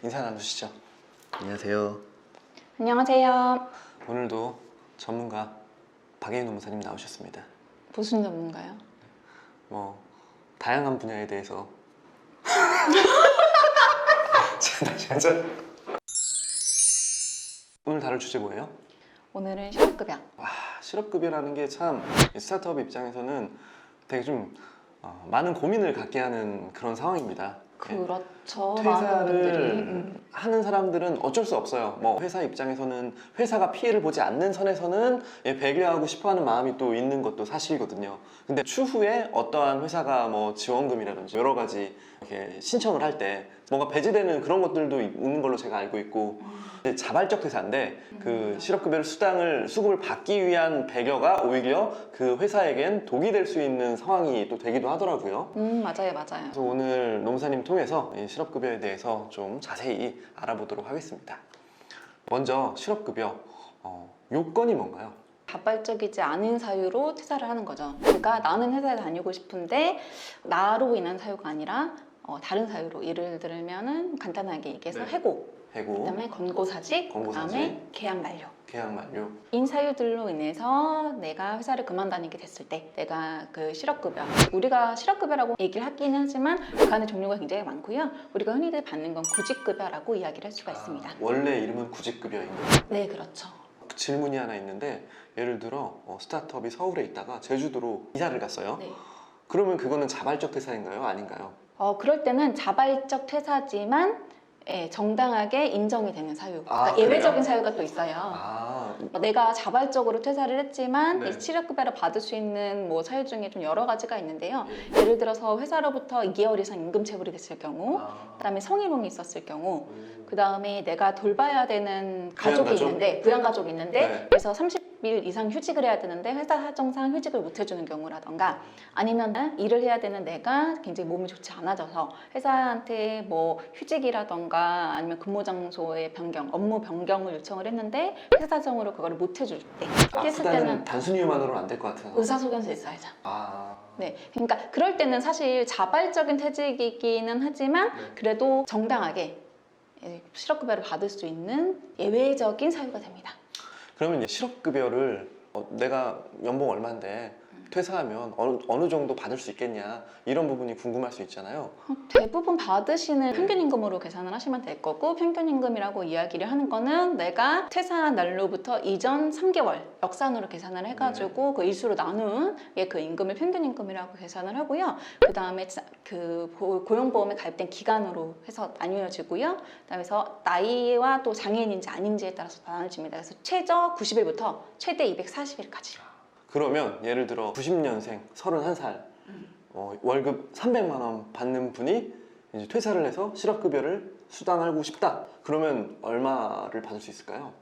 인사 나누시죠. 안녕하세요. 안녕하세요. 오늘도 전문가 박예인 노무사님 나오셨습니다. 무슨 전문가요? 뭐 다양한 분야에 대해서 자, 오늘 다룰 주제 뭐예요? 오늘은 실업급여. 와, 실업급여라는 게 참 스타트업 입장에서는 되게 좀 많은 고민을 갖게 하는 그런 상황입니다. 그렇죠. 많은 퇴사를 분들이. 하는 사람들은 어쩔 수 없어요. 뭐 회사 입장에서는 회사가 피해를 보지 않는 선에서는 배려하고 싶어하는 마음이 또 있는 것도 사실이거든요. 근데 추후에 어떠한 회사가 뭐 지원금이라든지 여러 가지 이렇게 신청을 할 때 뭔가 배제되는 그런 것들도 있는 걸로 제가 알고 있고, 자발적 퇴사인데 그 실업급여를 수급을 받기 위한 배려가 오히려 그 회사에겐 독이 될 수 있는 상황이 또 되기도 하더라고요. 맞아요. 그래서 오늘 노무사님 통해서 이 실업급여에 대해서 좀 자세히 알아보도록 하겠습니다. 먼저 실업급여 요건이 뭔가요? 자발적이지 않은 사유로 퇴사를 하는 거죠. 그러니까 나는 회사에 다니고 싶은데 나로 인한 사유가 아니라 다른 사유로, 예를 들면은 간단하게 얘기해서 네. 해고, 해고, 그다음에 권고사직, 권고사직, 그다음에 계약 만료. 계약 만료. 인사유들로 인해서 내가 회사를 그만다니게 됐을 때 내가 그 실업급여, 우리가 실업급여라고 얘기를 하긴 하지만 그 안에 종류가 굉장히 많고요. 우리가 흔히들 받는 건 구직급여라고 이야기를 할 수가 있습니다. 원래 이름은 구직급여인 거예요? 네, 그렇죠. 질문이 하나 있는데, 예를 들어 스타트업이 서울에 있다가 제주도로 이사를 갔어요. 네. 그러면 그거는 자발적 퇴사인가요? 아닌가요? 그럴 때는 자발적 퇴사지만 정당하게 인정이 되는 사유. 그러니까 그래요? 예외적인 사유가 또 있어요. 내가 자발적으로 퇴사를 했지만 네. 이 실업급여를 받을 수 있는 뭐 사유 중에 좀 여러 가지가 있는데요. 예를 들어서 회사로부터 2개월 이상 임금 체불이 됐을 경우, 그다음에 성희롱이 있었을 경우, 그다음에 내가 돌봐야 되는 가족이 부양가족? 있는데, 부양가족이 있는데 네. 그래서 30일 이상 휴직을 해야 되는데 회사 사정상 휴직을 못 해주는 경우라던가, 아니면 일을 해야 되는 내가 굉장히 몸이 좋지 않아져서 회사한테 뭐 휴직이라던가 아니면 근무 장소의 변경, 업무 변경을 요청을 했는데 회사 사정으로 그거를 못 해줄 때, 이렇게 했을 때는 단순 이유만으로는 안 될 것 같아요. 의사소견서 있어야죠. 아, 네, 그러니까 그럴 때는 사실 자발적인 퇴직이기는 하지만 네. 그래도 정당하게 실업급여를 받을 수 있는 예외적인 사유가 됩니다. 그러면 이제 실업급여를 내가 연봉 얼마인데 퇴사하면 어느 정도 받을 수 있겠냐, 이런 부분이 궁금할 수 있잖아요. 대부분 받으시는 평균임금으로 계산을 하시면 될 거고, 평균임금이라고 이야기를 하는 거는 내가 퇴사한 날로부터 이전 3개월 역산으로 계산을 해가지고 그 일수로 나눈 그 임금을 평균임금이라고 계산을 하고요. 그 다음에 그 고용보험에 가입된 기간으로 해서 나뉘어지고요. 그다음에서 나이와 또 장애인인지 아닌지에 따라서 나눠집니다. 그래서 최저 90일부터 최대 240일까지. 그러면 예를 들어 90년생 31살 월급 300만 원 받는 분이 이제 퇴사를 해서 실업급여를 수당하고 싶다. 그러면 얼마를 받을 수 있을까요?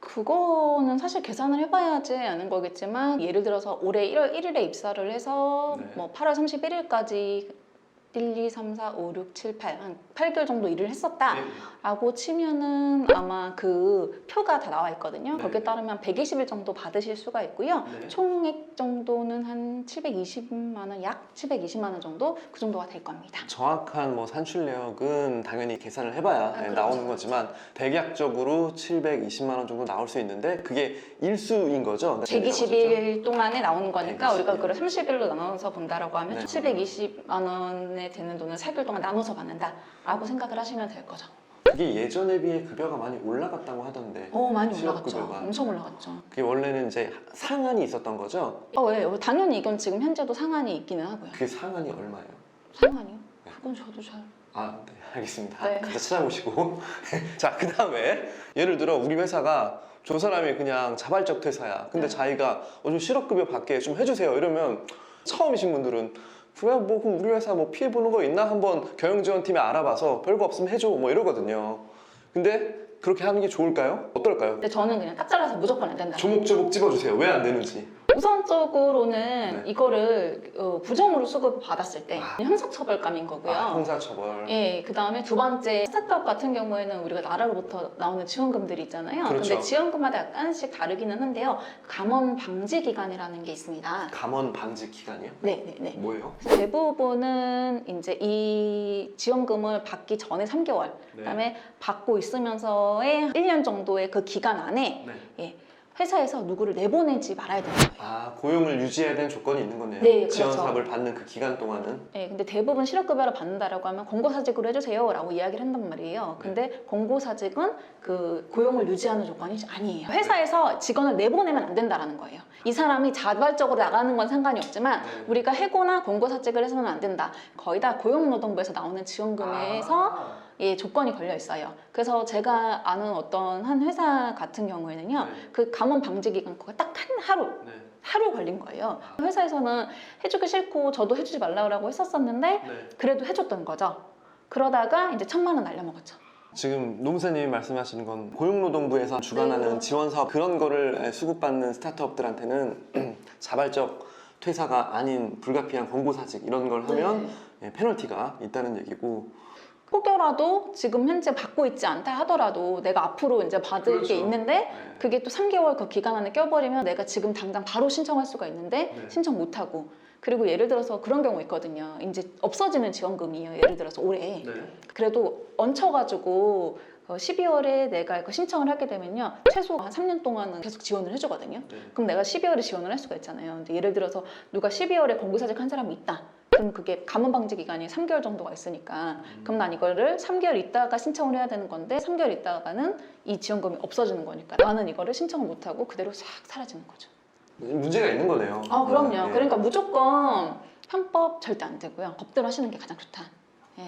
그거는 사실 계산을 해봐야지 아는 거겠지만, 예를 들어서 올해 1월 1일에 입사를 해서 네. 뭐 8월 31일까지 1, 2, 3, 4, 5, 6, 7, 8, 한 8개월 정도 일을 했었다라고 치면은 아마 그 표가 다 나와 있거든요. 네. 거기에 따르면 120일 정도 받으실 수가 있고요. 네. 총액 정도는 한 720만 원, 약 720만 원 정도, 그 정도가 될 겁니다. 정확한 뭐 산출 내역은 당연히 계산을 해봐야 그렇죠. 나오는 거지만 대략적으로 720만 원 정도 나올 수 있는데, 그게 일수인 거죠? 120일 동안에 나오는 거니까 120일. 우리가 그걸 30일로 나눠서 본다라고 하면 네. 720만 원에 되는 돈을 4개월 동안 나눠서 받는다라고 생각을 하시면 될 거죠. 그게 예전에 비해 급여가 많이 올라갔다고 하던데. 많이 실업급여가. 올라갔죠. 엄청 올라갔죠. 그게 원래는 이제 상한이 있었던 거죠? 왜? 당연히 이건 지금 현재도 상한이 있기는 하고요. 그 상한이 얼마예요? 상한이요? 그건 저도 잘... 네, 알겠습니다. 네. 각자 찾아보시고. 자, 그 다음에 예를 들어 우리 회사가 저 사람이 그냥 자발적 퇴사야. 근데 자기가 좀 실업급여 받게 좀 해주세요. 이러면 처음이신 분들은 그래 뭐 그럼 우리 회사 뭐 피해 보는 거 있나 한번 경영지원팀에 알아봐서 별거 없으면 해줘 뭐 이러거든요. 근데 그렇게 하는 게 좋을까요? 어떨까요? 근데 저는 그냥 딱 잘라서 무조건 안 된다. 조목조목 찝어주세요. 왜 안 되는지. 우선적으로는 네. 이거를 부정으로 수급을 받았을 때 형사처벌감인 거고요. 형사처벌. 예, 그 다음에 두 번째 스타트업 같은 경우에는 우리가 나라로부터 나오는 지원금들이 있잖아요. 그렇죠. 근데 지원금마다 약간씩 다르기는 한데요. 감원 방지 기간이라는 게 있습니다. 감원 방지 기간이요? 네. 뭐예요? 대부분은 이제 이 지원금을 받기 전에 3개월, 네. 그다음에 받고 있으면서의 1년 정도의 그 기간 안에 네. 회사에서 누구를 내보내지 말아야 되는 거예요. 고용을 유지해야 되는 조건이 있는 거네요. 네, 그렇죠. 지원 사업을 받는 그 기간 동안은. 네, 근데 대부분 실업급여를 받는다라고 하면 공고사직으로 해주세요라고 이야기를 한단 말이에요. 근데 공고사직은 그 고용을 유지하는 조건이 아니에요. 회사에서 직원을 내보내면 안 된다라는 거예요. 이 사람이 자발적으로 나가는 건 상관이 없지만 우리가 해고나 공고사직을 해서는 안 된다. 거의 다 고용노동부에서 나오는 지원금에서 조건이 걸려 있어요. 그래서 제가 아는 어떤 한 회사 같은 경우에는요, 그 감원 방지 기간 그거 딱 한 하루 걸린 거예요. 회사에서는 해주기 싫고 저도 해주지 말라고 했었었는데 그래도 해줬던 거죠. 그러다가 이제 1,000만 원 날려먹었죠. 지금 노무사님이 말씀하시는 건 고용노동부에서 주관하는 지원 사업 그런 거를 수급받는 스타트업들한테는 자발적 퇴사가 아닌 불가피한 공고사직 이런 걸 하면 페널티가 있다는 얘기고, 혹여라도 지금 현재 받고 있지 않다 하더라도 내가 앞으로 이제 받을 게 있는데 그게 또 3개월 그 기간 안에 껴버리면 내가 지금 당장 바로 신청할 수가 있는데 신청 못하고, 그리고 예를 들어서 그런 경우 있거든요. 이제 없어지는 지원금이에요. 예를 들어서 올해 그래도 얹혀가지고 12월에 내가 그 신청을 하게 되면요, 최소 한 3년 동안은 계속 지원을 해주거든요. 그럼 내가 12월에 지원을 할 수가 있잖아요. 근데 예를 들어서 누가 12월에 공고사직 한 사람이 있다. 그럼 그게 감원 방지 기간이 3개월 정도가 있으니까 그럼 난 이거를 3개월 있다가 신청을 해야 되는 건데 3개월 있다가는 이 지원금이 없어지는 거니까 나는 이거를 신청을 못하고 그대로 싹 사라지는 거죠. 문제가 있는 거네요. 그럼요. 그러니까 무조건 편법 절대 안 되고요. 법대로 하시는 게 가장 좋다.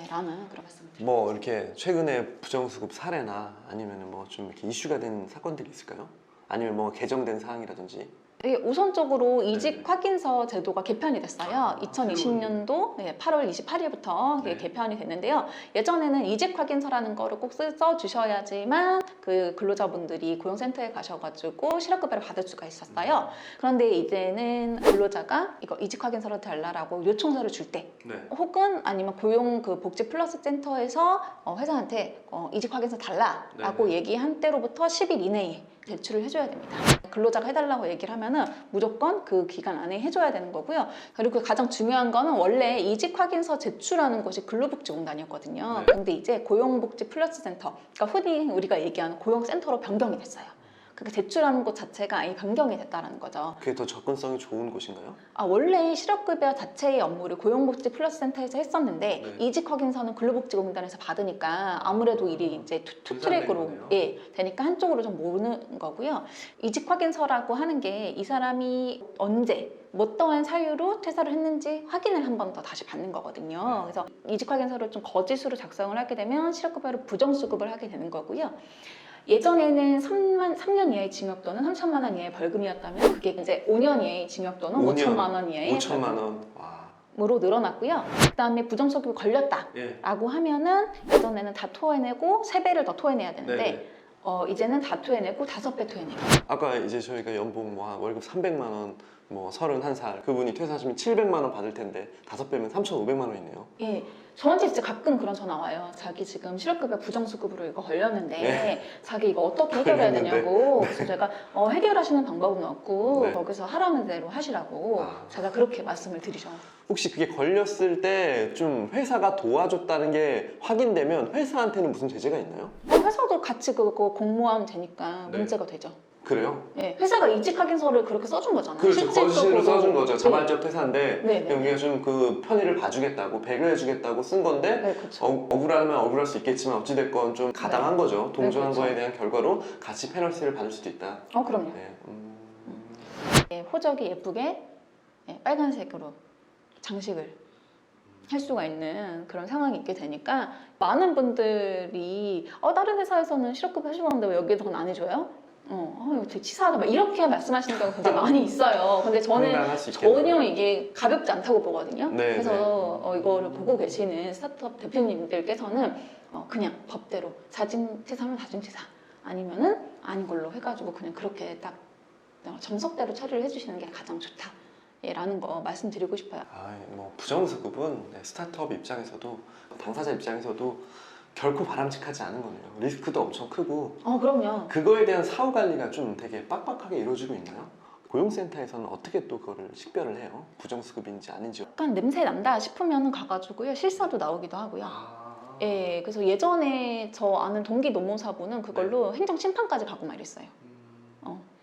라는 그런 말씀드립니다. 뭐 이렇게 최근에 부정수급 사례나 아니면 뭐 좀 이렇게 이슈가 된 사건들이 있을까요? 아니면 뭐 개정된 사항이라든지. 이게 우선적으로 이직 확인서 제도가 개편이 됐어요. 2020년도 8월 28일부터 개편이 됐는데요. 예전에는 이직 확인서라는 거를 꼭 써주셔야지만 그 근로자분들이 고용센터에 가셔가지고 실업급여를 받을 수가 있었어요. 그런데 이제는 근로자가 이거 이직 확인서를 달라라고 요청서를 줄 때, 혹은 아니면 고용 그 복지 플러스 센터에서 회사한테 이직 확인서 달라라고 얘기한 때로부터 10일 이내에 제출을 해줘야 됩니다. 근로자가 해달라고 얘기를 하면은 무조건 그 기간 안에 해줘야 되는 거고요. 그리고 가장 중요한 거는 원래 이직 확인서 제출하는 것이 근로복지공단이었거든요. 근데 이제 고용복지 플러스 센터, 그러니까 흔히 우리가 얘기하는 고용센터로 변경이 됐어요. 그렇게 제출하는 것 자체가 아예 변경이 됐다는 거죠. 그게 더 접근성이 좋은 곳인가요? 원래 실업급여 자체의 업무를 고용복지 플러스 센터에서 했었는데 이직 확인서는 근로복지공단에서 받으니까 아무래도 일이 이제 투 트랙으로 되니까 한쪽으로 좀 모으는 거고요. 이직 확인서라고 하는 게 이 사람이 언제 어떠한 사유로 퇴사를 했는지 확인을 한 번 더 다시 받는 거거든요. 그래서 이직 확인서를 좀 거짓으로 작성을 하게 되면 실업급여를 부정수급을 하게 되는 거고요. 예전에는 3년 이하의 징역 또는 3천만 원 이하의 벌금이었다면 그게 이제 5년 이하의 징역 또는 5천만 원 이하의 5천만 원. 으로 늘어났고요. 그다음에 부정수급이 걸렸다라고 하면은 예전에는 다 토해내고 3배를 더 토해내야 되는데 이제는 다 토해내고 5배 토해내기. 아까 이제 저희가 연봉 뭐 월급 300만 원, 뭐 31살 그분이 퇴사하시면 700만 원 받을 텐데 5배면 3,500만 원이네요. 저한테 진짜 가끔 그런 전화 와요. 자기 지금 실업급여 부정수급으로 이거 걸렸는데 자기 이거 어떻게 해결해야 되냐고. 그래서 제가 해결하시는 방법은 없고 거기서 하라는 대로 하시라고 제가 그렇게 말씀을 드리죠. 혹시 그게 걸렸을 때 좀 회사가 도와줬다는 게 확인되면 회사한테는 무슨 제재가 있나요? 회사도 같이 그거 공모하면 되니까 문제가 되죠. 그래요? 회사가 이직 확인서를 그렇게 써준 거잖아요. 그렇죠. 거짓으로 써준 거죠. 자발적 네. 퇴사인데 우리가 좀 그 편의를 봐주겠다고 배려해주겠다고 쓴 건데 그렇죠. 억울하면 억울할 수 있겠지만 어찌됐건 좀 가당한 거죠. 동조한 그렇죠. 거에 대한 결과로 같이 페널티를 받을 수도 있다. 그럼요. 호적이 예쁘게 빨간색으로 장식을 할 수가 있는 그런 상황이 있게 되니까 많은 분들이 다른 회사에서는 실업급여 해주고 하는데 왜 여기에서는 안 해줘요? 이거 되게 치사하다 막 이렇게 말씀하시는 경우가 굉장히 많이 있어요. 근데 저는 전혀 이게 가볍지 않다고 보거든요. 그래서 이거를 보고 계시는 스타트업 대표님들께서는 그냥 법대로 자진 퇴사면 자진 퇴사 아니면은 아닌 걸로 해가지고 그냥 그렇게 딱 정석대로 처리를 해주시는 게 가장 좋다. 라는 거 말씀드리고 싶어요. 뭐 부정수급은 스타트업 입장에서도 당사자 입장에서도 결코 바람직하지 않은 거네요. 리스크도 엄청 크고 그럼요. 그거에 대한 사후 관리가 좀 되게 빡빡하게 이루어지고 있나요? 고용센터에서는 어떻게 또 그거를 식별을 해요? 부정수급인지 아닌지. 약간 냄새 난다 싶으면 가가지고요. 실사도 나오기도 하고요. 예, 그래서 예전에 저 아는 동기 노무사분은 그걸로 행정심판까지 가고 막 이랬어요.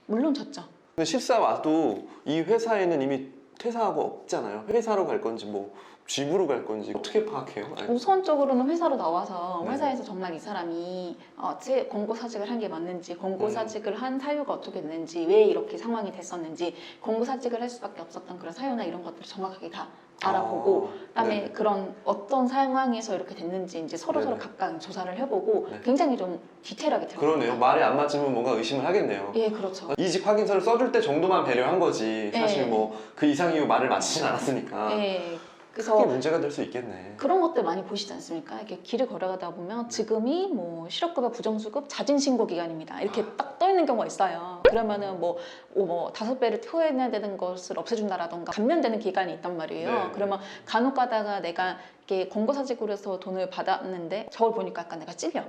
물론 졌죠. 근데 실사 와도 이 회사에는 이미 퇴사하고 없잖아요. 회사로 갈 건지 뭐 집으로 갈 건지 어떻게 파악해요? 우선적으로는 회사로 나와서 네. 회사에서 정말 이 사람이 제 권고사직을 한 게 맞는지, 권고사직을 한 사유가 어떻게 됐는지, 왜 이렇게 상황이 됐었는지, 권고사직을 할 수밖에 없었던 그런 사유나 이런 것들을 정확하게 다 알아보고, 그다음에 네. 그런 어떤 상황에서 이렇게 됐는지 이제 서로 네네. 각각 조사를 해보고 네. 굉장히 좀 디테일하게 들어갑니다. 그러네요. 말이 안 맞으면 뭔가 의심을 하겠네요. 예, 그렇죠. 이직 확인서를 써줄 때 정도만 배려한 거지. 사실 네. 뭐 그 이상 이후 말을 마치진 않았으니까. 예. 크게 그래서 문제가 될 수 있겠네. 그런 것들 많이 보시지 않습니까? 이렇게 길을 걸어가다 보면 지금이 뭐 실업급여 부정수급 자진신고 기간입니다. 이렇게 딱 떠 있는 경우가 있어요. 그러면은 뭐 5배를 토해내야 되는 것을 없애준다라던가 감면되는 기간이 있단 말이에요. 네. 그러면 간혹 가다가 내가 이렇게 권고사직으로 해서 돈을 받았는데 저걸 보니까 약간 내가 찔려.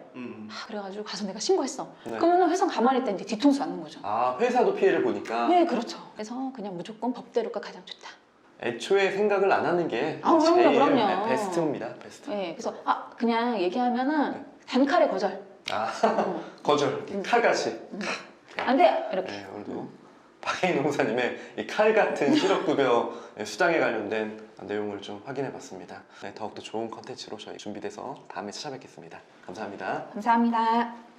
그래가지고 가서 내가 신고했어. 네. 그러면 회사 가만히 있다 이제 뒤통수 맞는 거죠. 회사도 피해를 보니까 네, 그렇죠. 그래서 그냥 무조건 법대로가 가장 좋다. 애초에 생각을 안 하는 게 그럼요, 제일 그럼요. 베스트입니다. 베스트. 네, 그래서 그냥 얘기하면은 단칼에 거절. 거절. 칼같이. 안 돼! 이렇게. 네, 오늘도 박혜인 농사님의 이 칼 같은 실업급여 수당에 관련된 내용을 좀 확인해봤습니다. 네, 더욱더 좋은 컨텐츠로 저희 준비돼서 다음에 찾아뵙겠습니다. 감사합니다. 감사합니다.